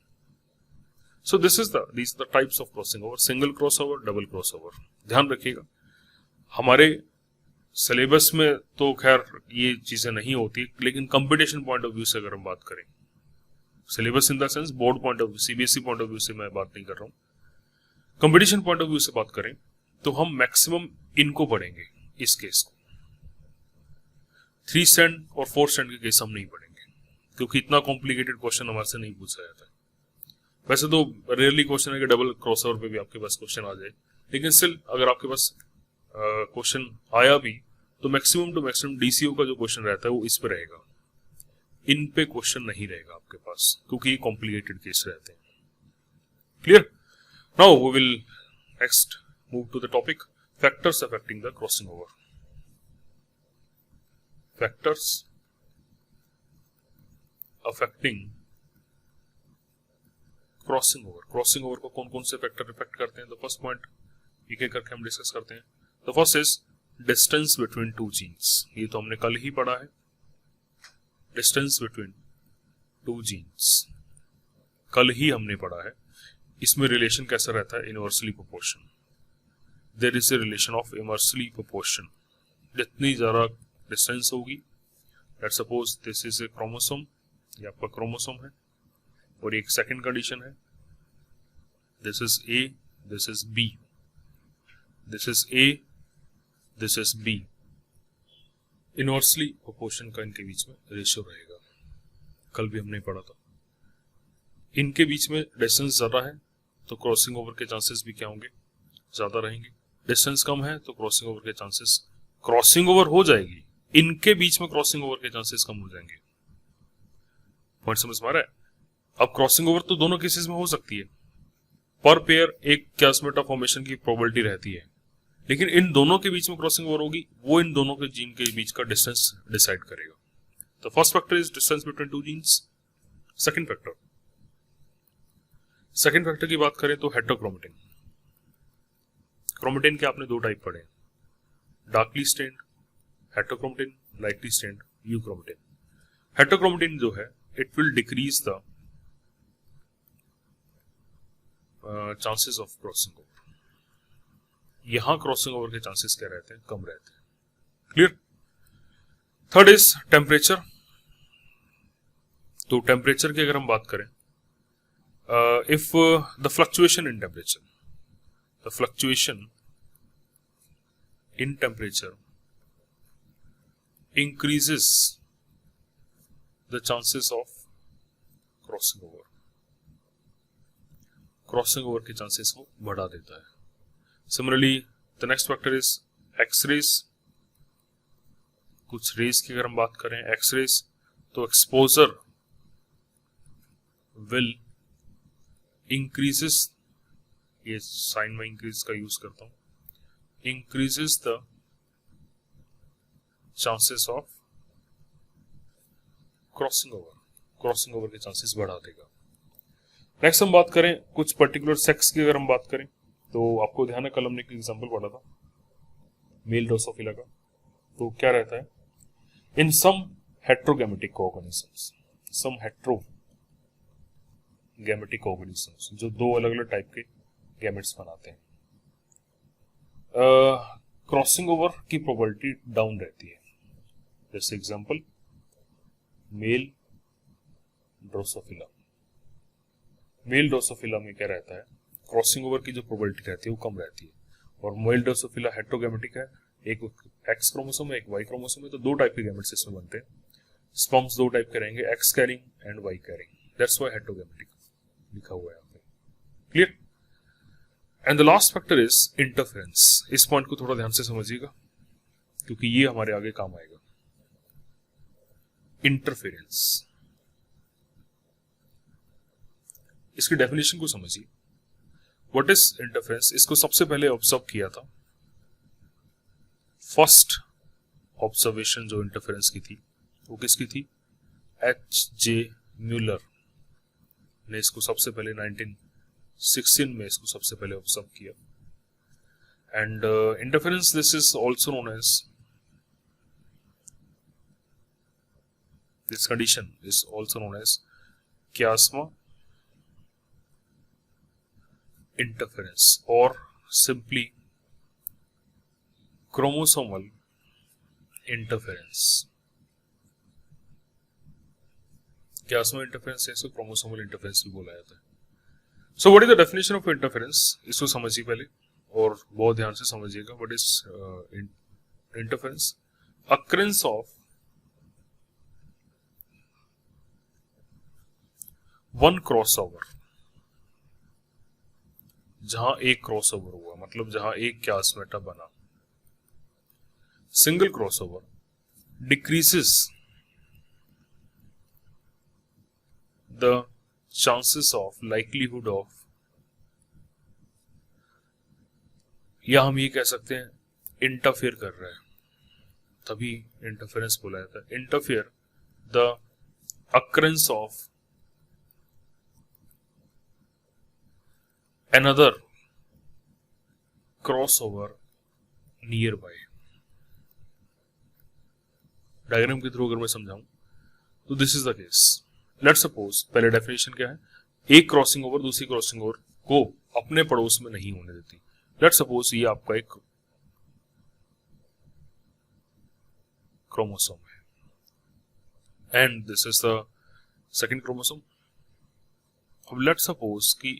सो this is these the types of crossing over, single crossover, double crossover. ध्यान रखिएगा, हमारे सिलेबस में तो खैर ये चीजें नहीं होती, लेकिन कंपटीशन पॉइंट ऑफ व्यू से अगर हम बात करें, syllabus in the sense board point of view, CBSE point of view से मैं बात नहीं कर रहा हूं, कंपटीशन पॉइंट ऑफ व्यू से बात करें तो हम मैक्सिमम इनको पढ़ेंगे, इस केस को। थ्री स्टैंड और फोर स्टैंड के केस हम नहीं पढ़ेंगे, क्योंकि इतना कॉम्प्लिकेटेड क्वेश्चन हमारे से नहीं पूछा जाता है। वैसे तो रेयरली क्वेश्चन है कि डबल क्रॉसओवर पे भी आपके पास क्वेश्चन आ जाए, लेकिन स्टिल अगर आपके पास क्वेश्चन आया भी तो मैक्सिमम टू मैक्सिमम डीसीओ का जो क्वेश्चन रहता है वो इस पे रहेगा, इन पे क्वेश्चन नहीं रहेगा आपके पास, क्योंकि ये कॉम्प्लिकेटेड केस रहते हैं। Clear? Now we will next move to the topic factors affecting the crossing over. Factors affecting crossing over. Crossing over को कौन कौन से फैक्टर इफेक्ट करते हैं? तो फर्स्ट पॉइंट एक एक करके हम डिस्कस करते हैं। तो first is distance between two genes. ये तो हमने कल ही पढ़ा है, डिस्टेंस बिटवीन टू जीन्स कल ही हमने पढ़ा है। इसमें रिलेशन कैसा रहता है? Inversely proportion. There is a relation of inversely proportion. जितनी ज्यादा डिस्टेंस होगी, let's suppose this is a chromosome, ये आपका क्रोमोसोम है, और एक सेकंड कंडीशन है, this is A, this is B, this is A, this is B. Inversely proportion का इनके बीच में रेशियो रहेगा, कल भी हमने पढ़ा था। इनके बीच में डिस्टेंस ज्यादा है तो क्रॉसिंग ओवर के चांसेस भी क्या होंगे? ज्यादा रहेंगे। डिस्टेंस कम है तो क्रॉसिंग ओवर के चांसेस, क्रॉसिंग ओवर हो जाएगी, इनके बीच में क्रॉसिंग ओवर के चांसेस कम हो जाएंगे। पॉइंट समझ में आ रहा है? अब क्रॉसिंग ओवर तो दोनों केसेस में हो सकती है, पर पेयर एक कैस्मेटा फॉर्मेशन की प्रोबेबिलिटी रहती है, लेकिन इन दोनों के बीच में क्रॉसिंग ओवर होगी, वो इन दोनों के जीन के बीच का डिस्टेंस डिसाइड करेगा। तो first factor is distance between two genes. Second factor की बात करें तो हेटेरोक्रोमेटिन। क्रोमेटिन के आपने दो टाइप पढ़े, darkly stained heterochromatin, lightly stained euchromatin. Heterochromatin जो है, it will decrease the chances of crossing over. यहां क्रॉसिंग ओवर के चांसेस क्या रहते हैं? कम रहते हैं। क्लियर? Third is temperature. तो टेम्परेचर की अगर हम बात करें, if the fluctuation in temperature, the fluctuation in temperature increases the chances of crossing over, crossing over के चांसेस को बढ़ा देता है। Similarly the next factor is X-rays. कुछ रेज की अगर हम बात करें, एक्सरेज, तो एक्सपोजर विल इंक्रीजेस, ये साइन में इंक्रीज का यूज करता हूं, increases the chances of crossing over, crossing over के चांसेस बढ़ा देगा। नेक्स्ट हम बात करें कुछ पर्टिकुलर सेक्स की अगर हम बात करें, तो आपको ध्यान है कल हमने एक एग्जांपल पढ़ा था मेल ड्रोसोफिला का। तो क्या रहता है, इन सम हेट्रोगैमेटिक ऑर्गेनिजम्स, सम हेट्रोगैमेटिक ऑर्गेनिजम्स जो दो अलग अलग टाइप के गैमेट्स बनाते हैं, क्रॉसिंग ओवर की प्रोबेबिलिटी डाउन रहती है। जैसे example male Drosophila, male Drosophila में क्या रहता है, क्रॉसिंग ओवर की जो प्रोबेबिलिटी रहती है वो कम रहती है। और मेल ड्रोसोफिला हेट्रोगैमेटिक है, एक एक्स क्रोमोसोम है, एक वाई क्रोमोसोम है, तो दो टाइप के गैमेट्स इसमें बनते हैं। स्पर्म्स दो टाइप के रहेंगे, X carrying and Y carrying, that's why heterogametic लिखा हुआ है यहाँ पे। Clear? And the last factor is interference. इस पॉइंट को थोड़ा ध्यान से समझिएगा क्योंकि ये हमारे आगे काम आएगा। इंटरफेरेंस, इसकी डेफिनेशन को समझिए। What is interference? इसको सबसे पहले ऑब्जर्व किया था, फर्स्ट ऑब्जर्वेशन जो इंटरफेरेंस की थी वो किसकी थी? H.J. म्यूलर ने इसको सबसे पहले 1916 में इसको सबसे पहले ऑब्जर्व किया। And interference, this is also known as, this condition is also known as chiasma interference or simply chromosomal interference. chiasma interference है, इसको chromosomal interference भी बोला जाता है। So what is the definition of interference? इसको समझिए पहले और बहुत ध्यान से समझिएगा। What is interference? Occurrence of one crossover, जहां एक क्रॉसओवर हुआ, मतलब जहां एक क्यास्मेटा बना। Single crossover decreases the chances of likelihood of, या हम ये कह सकते हैं इंटरफेयर कर रहा है, तभी इंटरफेरेंस बोला जाता है। Interfere the occurrence of another crossover nearby। Diagram के थ्रू अगर मैं समझाऊं तो this is the case. Let's suppose, पहले डेफिनेशन क्या है, एक क्रॉसिंग ओवर दूसरी क्रॉसिंग ओवर को अपने पड़ोस में नहीं होने देती। लेट्स सपोज ये आपका एक क्रोमोसोम है and this is the second chromosome. अब लेट्स सपोज कि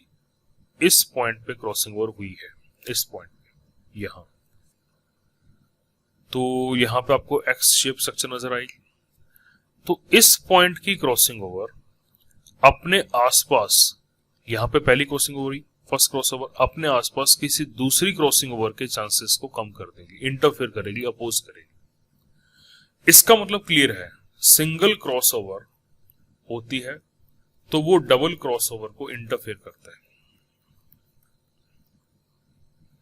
इस पॉइंट पे क्रॉसिंग ओवर हुई है, इस पॉइंट पे यहां, तो यहां पे आपको एक्स शेप स्ट्रक्चर नजर आएगी। तो इस पॉइंट की क्रॉसिंग ओवर अपने आसपास, यहां पे पहली क्रॉसिंग ओवर हुई, फर्स्ट क्रॉस ओवर, अपने आसपास किसी दूसरी क्रॉसिंग ओवर के चांसेस को कम कर देगी, इंटरफेयर करेगी, अपोज करेगी। इसका मतलब क्लियर है, सिंगल क्रॉस ओवर होती है तो वो डबल क्रॉस ओवर को इंटरफेयर करता है।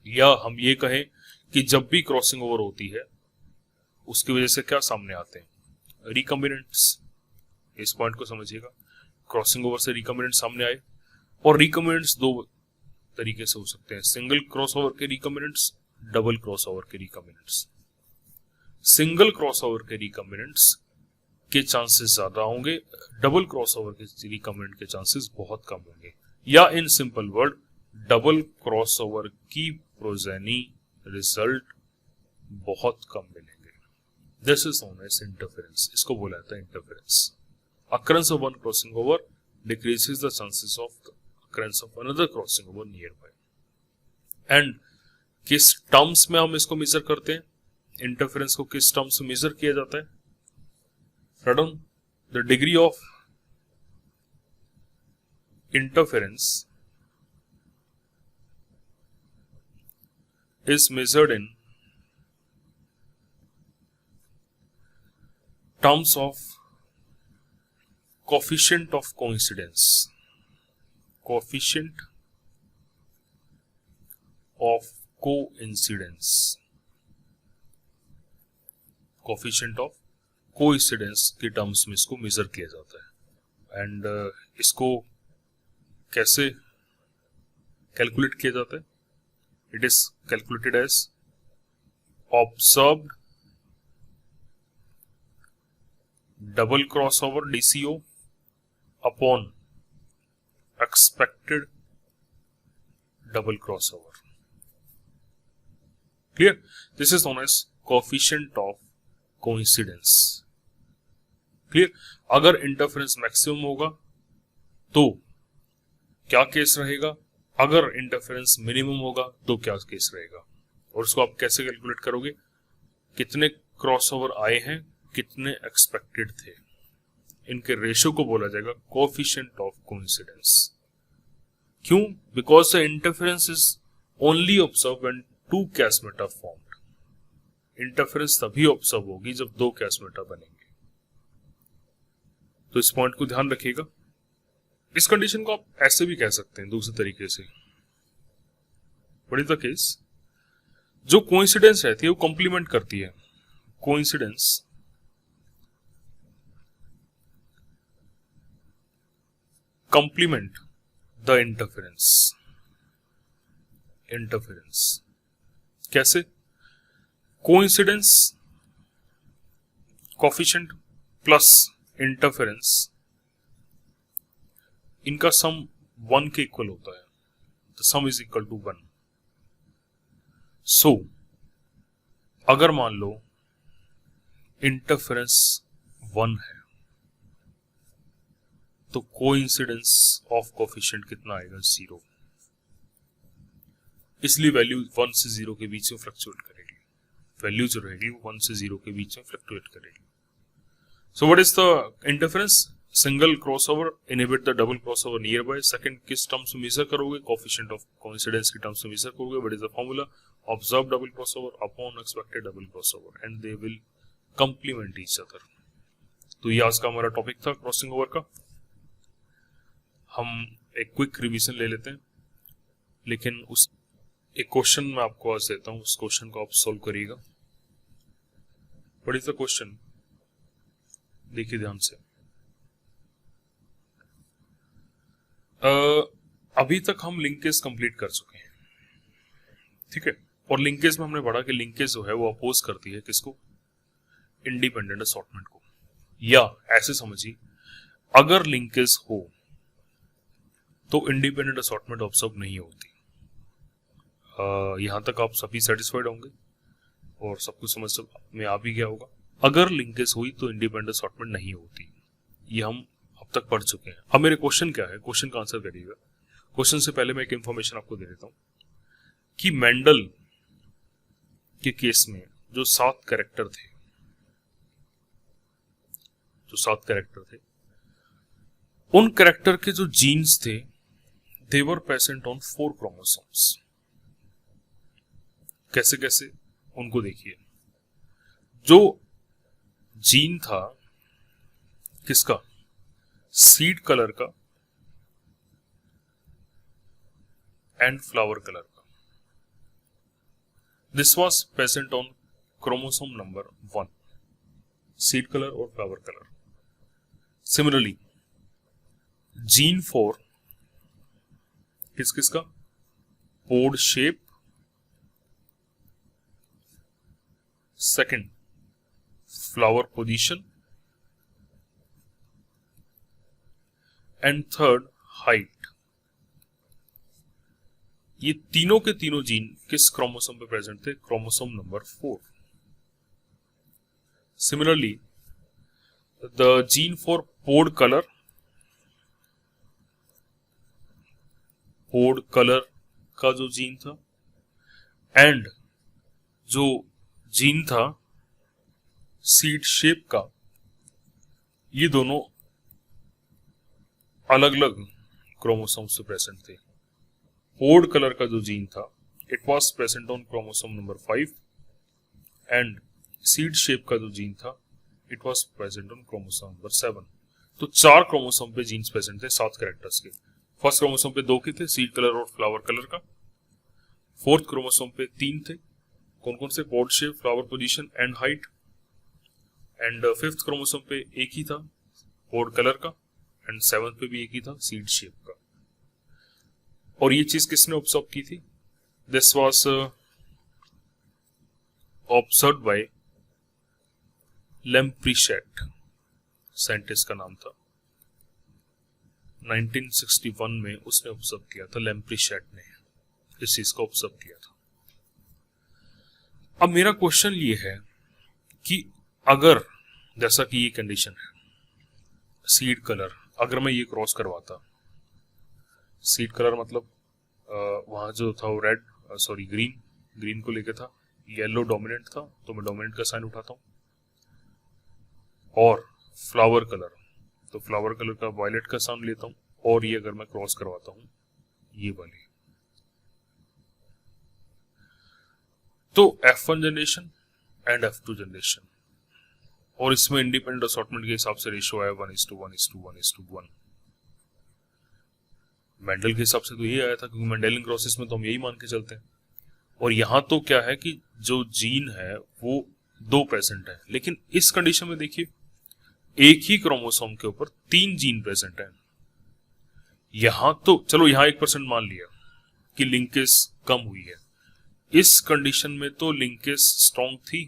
या हम ये कहें कि जब भी क्रॉसिंग ओवर होती है उसकी वजह से क्या सामने आते हैं? रिकॉम्बिनेंट्स। इस पॉइंट को समझिएगा, क्रॉसिंग ओवर से रिकॉम्बिनेंट सामने आए, और रिकॉम्बिनेंट्स दो तरीके से हो सकते हैं, सिंगल क्रॉस ओवर के रिकॉम्बिनेंट्स, डबल क्रॉस ओवर के रिकॉम्बिनेंट्स। सिंगल क्रॉस ओवर के रिकॉम्बिनेंट्स के चांसेस ज्यादा होंगे, डबल क्रॉस ओवर के रिकॉम्बिनेंट के चांसेस बहुत कम होंगे। या in simple word, double cross over की प्रोजेनी रिजल्ट बहुत कम मिलेंगे। This is known as interference, इसको बोला जाता है interference. occurrence of one crossing over decreases the chances of the occurrence of another crossing over nearby। And किस terms में हम इसको मेजर करते हैं, इंटरफेरेंस को किस टर्म्स में मेजर किया जाता है? Radon, the degree of interference is measured in terms of coefficient of coincidence, coefficient of coincidence, coefficient of coincidence के टर्म्स में इसको मेजर किया जाता है। एंड इसको कैसे कैलकुलेट किया जाता है? It is calculated as observed double crossover DCO upon expected double crossover. Clear? This is known as coefficient of coincidence. Clear? अगर इंटरफेरेंस मैक्सिमम होगा तो क्या केस रहेगा, अगर इंटरफेरेंस मिनिमम होगा तो क्या केस रहेगा, और उसको आप कैसे कैलकुलेट करोगे? कितने क्रॉसओवर आए हैं, कितने एक्सपेक्टेड थे, इनके रेशियो को बोला जाएगा कोएफिशिएंट ऑफ कोइंसिडेंस। क्यों? Because the interference is only observe when two chiasmata formed. Interference तभी ऑब्जर्व होगी जब दो कैसमेटा बनेंगे। तो इस पॉइंट को ध्यान रखिएगा। इस कंडीशन को आप ऐसे भी कह सकते हैं दूसरे तरीके से। What is the case? जो कोइंसिडेंस रहती है वो कंप्लीमेंट करती है, coincidence complement the interference. Interference कैसे? कोइंसिडेंस कोएफिशिएंट प्लस इंटरफेरेंस, इनका सम 1 के इक्वल होता है। The sum is equal to 1। So अगर मान लो इंटरफेरेंस 1 है तो कोइंसिडेंस ऑफ कोएफिशिएंट कितना आएगा? 0। इसलिए वैल्यू 1 से 0 के बीच में फ्लक्चुएट करेगी। वैल्यू जो रहेगी वो 1 से 0 के बीच में फ्लक्चुएट करेगी। So what is the interference? Single crossover inhibit the double crossover nearby। Second किस टर्म्स में मेजर करोगे? कोएफिशिएंट ऑफ कोइंसिडेंस के टर्म्स में मेजर करोगे। What is the formula? Observed double crossover upon expected double crossover and they will complement each other। तो ये आज का हमारा टॉपिक था क्रॉसिंग ओवर का। हम एक क्विक रिवीजन ले लेते हैं, लेकिन उस एक क्वेश्चन मैं आपको आज देता हूँ, उस क्वेश्चन को आप सोल्व करिएगा। What is the question? देखिए ध्यान से। अभी तक हम लिंकेज कंप्लीट कर चुके हैं, ठीक है। और लिंकेज में हमने पढ़ा कि लिंकेज जो है वो अपोज करती है किसको? इंडिपेंडेंट असॉर्टमेंट को। या ऐसे समझिए, अगर लिंकेज हो तो इंडिपेंडेंट असॉर्टमेंट ऑब्जर्व नहीं होती। यहां तक आप सभी सेटिस्फाइड होंगे और सब कुछ समझ में आ भी गया होगा। अगर लिंकेज हुई तो इंडिपेंडेंट असॉर्टमेंट नहीं होती, ये हम अब तक पढ़ चुके हैं। अब मेरे क्वेश्चन क्या है, क्वेश्चन का आंसर करिएगा। क्वेश्चन से पहले मैं एक इंफॉर्मेशन आपको दे देता हूं कि मेंडल के केस में जो 7 कैरेक्टर थे, उन कैरेक्टर के जो जीन्स थे they were present on 4 chromosomes. कैसे कैसे उनको देखिए। जो जीन था किसका? सीड कलर का एंड फ्लावर कलर का। This was present on chromosome number 1, seed colour और फ्लावर कलर। सिमिलरली जीन 4 किसका? Pod shape, second flower position and third height. ये तीनों के तीनों जीन किस क्रोमोसोम पे प्रेजेंट थे? Chromosome number 4। Similarly, the gene for pod color का जो जीन था एंड जो जीन था सीड शेप का, ये दोनों अलग अलग क्रोमोसोम से प्रेजेंट थे। पोड कलर का जो जीन था it was present on chromosome number 5 and seed shape का जो जीन था it was present on chromosome number 7। तो 4 क्रोमोसोम पे जीन्स प्रेजेंट थे 7 कैरेक्टर्स के। फर्स्ट क्रोमोसोम पे 2 के थे, सीड कलर और फ्लावर कलर का। फोर्थ क्रोमोसोम पे 3 थे, कौन कौन से? Pod shape, flower position and height. And fifth chromosome पे एक ही था, पॉड कलर का, एंड सेवंथ पे भी एक ही था, सीड शेप का। और ये चीज किसने ऑब्जर्व की थी? This was observe by Lamprecht, scientist का नाम था। 1961 में उसने ऑब्जर्व किया था, लेम्प्रीशेट ने इस चीज को ऑब्जर्व किया था। अब मेरा क्वेश्चन ये है कि अगर जैसा कि ये कंडीशन है, सीड कलर अगर मैं ये क्रॉस करवाता, सीड कलर मतलब वहां जो था वो रेड ग्रीन को लेके था, येलो डोमिनेंट था तो मैं डोमिनेंट का साइन उठाता हूं, और फ्लावर कलर तो फ्लावर कलर का वायलेट का साइन लेता हूं, और ये अगर मैं क्रॉस करवाता हूं ये वाली, तो F1 generation and F2 generation, और इसमें इंडिपेंडेंट असॉर्टमेंट के हिसाब से रेशियो आया 1:1:1:1:1। मेंडल के हिसाब से तो ये आया था, क्योंकि मेंडेलियन क्रॉसेस में तो हम यही मान के चलते हैं। और यहां तो क्या है कि जो जीन है वो 2 प्रेजेंट है, लेकिन इस कंडीशन में देखिए एक ही क्रोमोसोम के ऊपर 3 जीन प्रेजेंट है। यहां तो चलो यहां 1% मान लिया कि लिंकेज कम हुई है, इस कंडीशन में तो लिंकेज स्ट्रॉन्ग थी।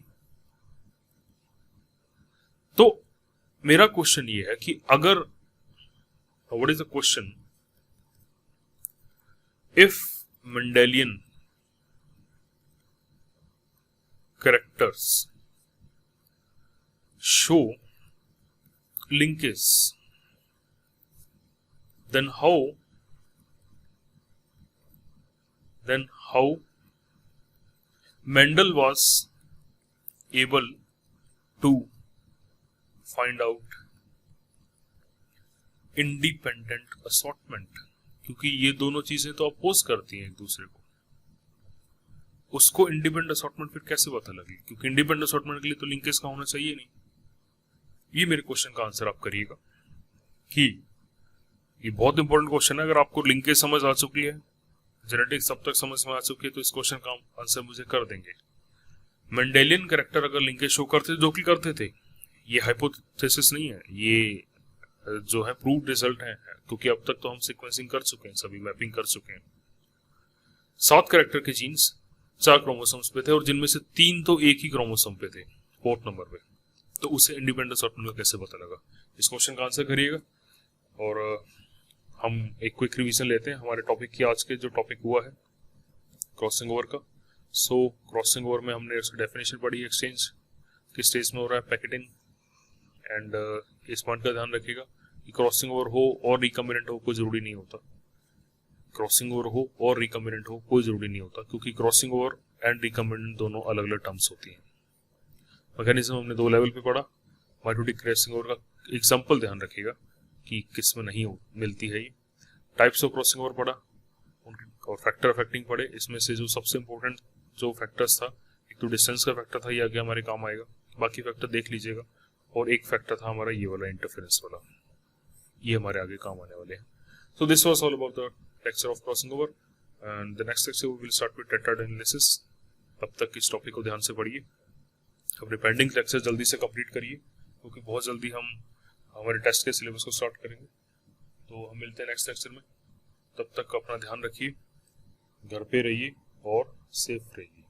तो मेरा क्वेश्चन ये है कि अगर what is the question, if Mendelian characters show linkage, then how Mendel was able to find out independent assortment? क्योंकि ये दोनों चीजें तो अपोज करती हैं एक दूसरे को, उसको इंडिपेंडेंट असॉर्टमेंट फिर कैसे पता लगी? क्योंकि इंडिपेंडेंट असॉर्टमेंट के लिए तो लिंकेज का होना चाहिए नहीं। ये मेरे क्वेश्चन का आंसर आप करिएगा कि ये बहुत इंपॉर्टेंट क्वेश्चन है। अगर आपको लिंकेज समझ आ चुकी है, जेनेटिक्स अब तक समझ में आ चुकी है, तो इस क्वेश्चन का आंसर मुझे कर देंगे। मेंडेलियन कैरेक्टर अगर लिंकेज शो करते, जो कि करते थे, ये हाइपोथेसिस नहीं है, ये जो है प्रूव्ड रिजल्ट है, क्योंकि अब तक तो हम सीक्वेंसिंग कर चुके हैं, सभी मैपिंग कर चुके हैं। 7 कैरेक्टर के जीन्स 4 क्रोमोसोम्स पे थे, और जिनमें से 3 तो एक ही क्रोमोसोम पे थे, 4th नंबर पे। तो उसे इंडिपेंडेंट असॉर्टमेंट का कैसे पता लगा? इस क्वेश्चन का आंसर करिएगा। और हम एक क्विक रिवीजन लेते हैं हमारे टॉपिक की। आज के जो टॉपिक हुआ है क्रॉसिंग ओवर का, सो क्रॉसिंग ओवर में हमने उसकी डेफिनेशन पढ़ी, एक्सचेंज किस स्टेज में हो रहा है, पैकेटिंग, एंड इस पॉइंट का ध्यान रखिएगा कि क्रॉसिंग ओवर हो और रिकम्बिनेंट हो कोई जरूरी नहीं होता, क्रॉसिंग ओवर हो और रिकम्बिनेंट हो कोई जरूरी नहीं होता, क्योंकि क्रॉसिंग ओवर एंड रिकम्बिनेंट दोनों अलग अलग टर्म्स होती हैं। मैकेनिज्म हमने 2 लेवल पे पढ़ा। माइटोटिक क्रॉसिंग ओवर का एग्जांपल ध्यान रखिएगा कि किस में नहीं मिलती है ये। टाइप्स ऑफ क्रॉसिंग ओवर पढ़ा, उनके और फैक्टर अफेक्टिंग पढ़े। इसमें से जो सबसे इंपॉर्टेंट जो फैक्टर्स था, एक तो डिस्टेंस का फैक्टर था, ये आगे हमारे काम आएगा, बाकी फैक्टर देख लीजिएगा। और एक फैक्टर था हमारा ये वाला इंटरफेरेंस वाला, ये हमारे आगे काम आने वाले हैं। So this was all about the lecture of crossing over, and the next lecture we will start with tetrad analysis. तब तक इस टॉपिक को ध्यान से पढ़िए, अपने पेंडिंग लेक्चर जल्दी से कंप्लीट करिए, क्योंकि बहुत जल्दी हम हमारे टेस्ट के सिलेबस को स्टार्ट करेंगे। तो हम मिलते हैं नेक्स्ट लेक्चर में, तब तक अपना ध्यान रखिए, घर पे रहिए और सेफ रहिए।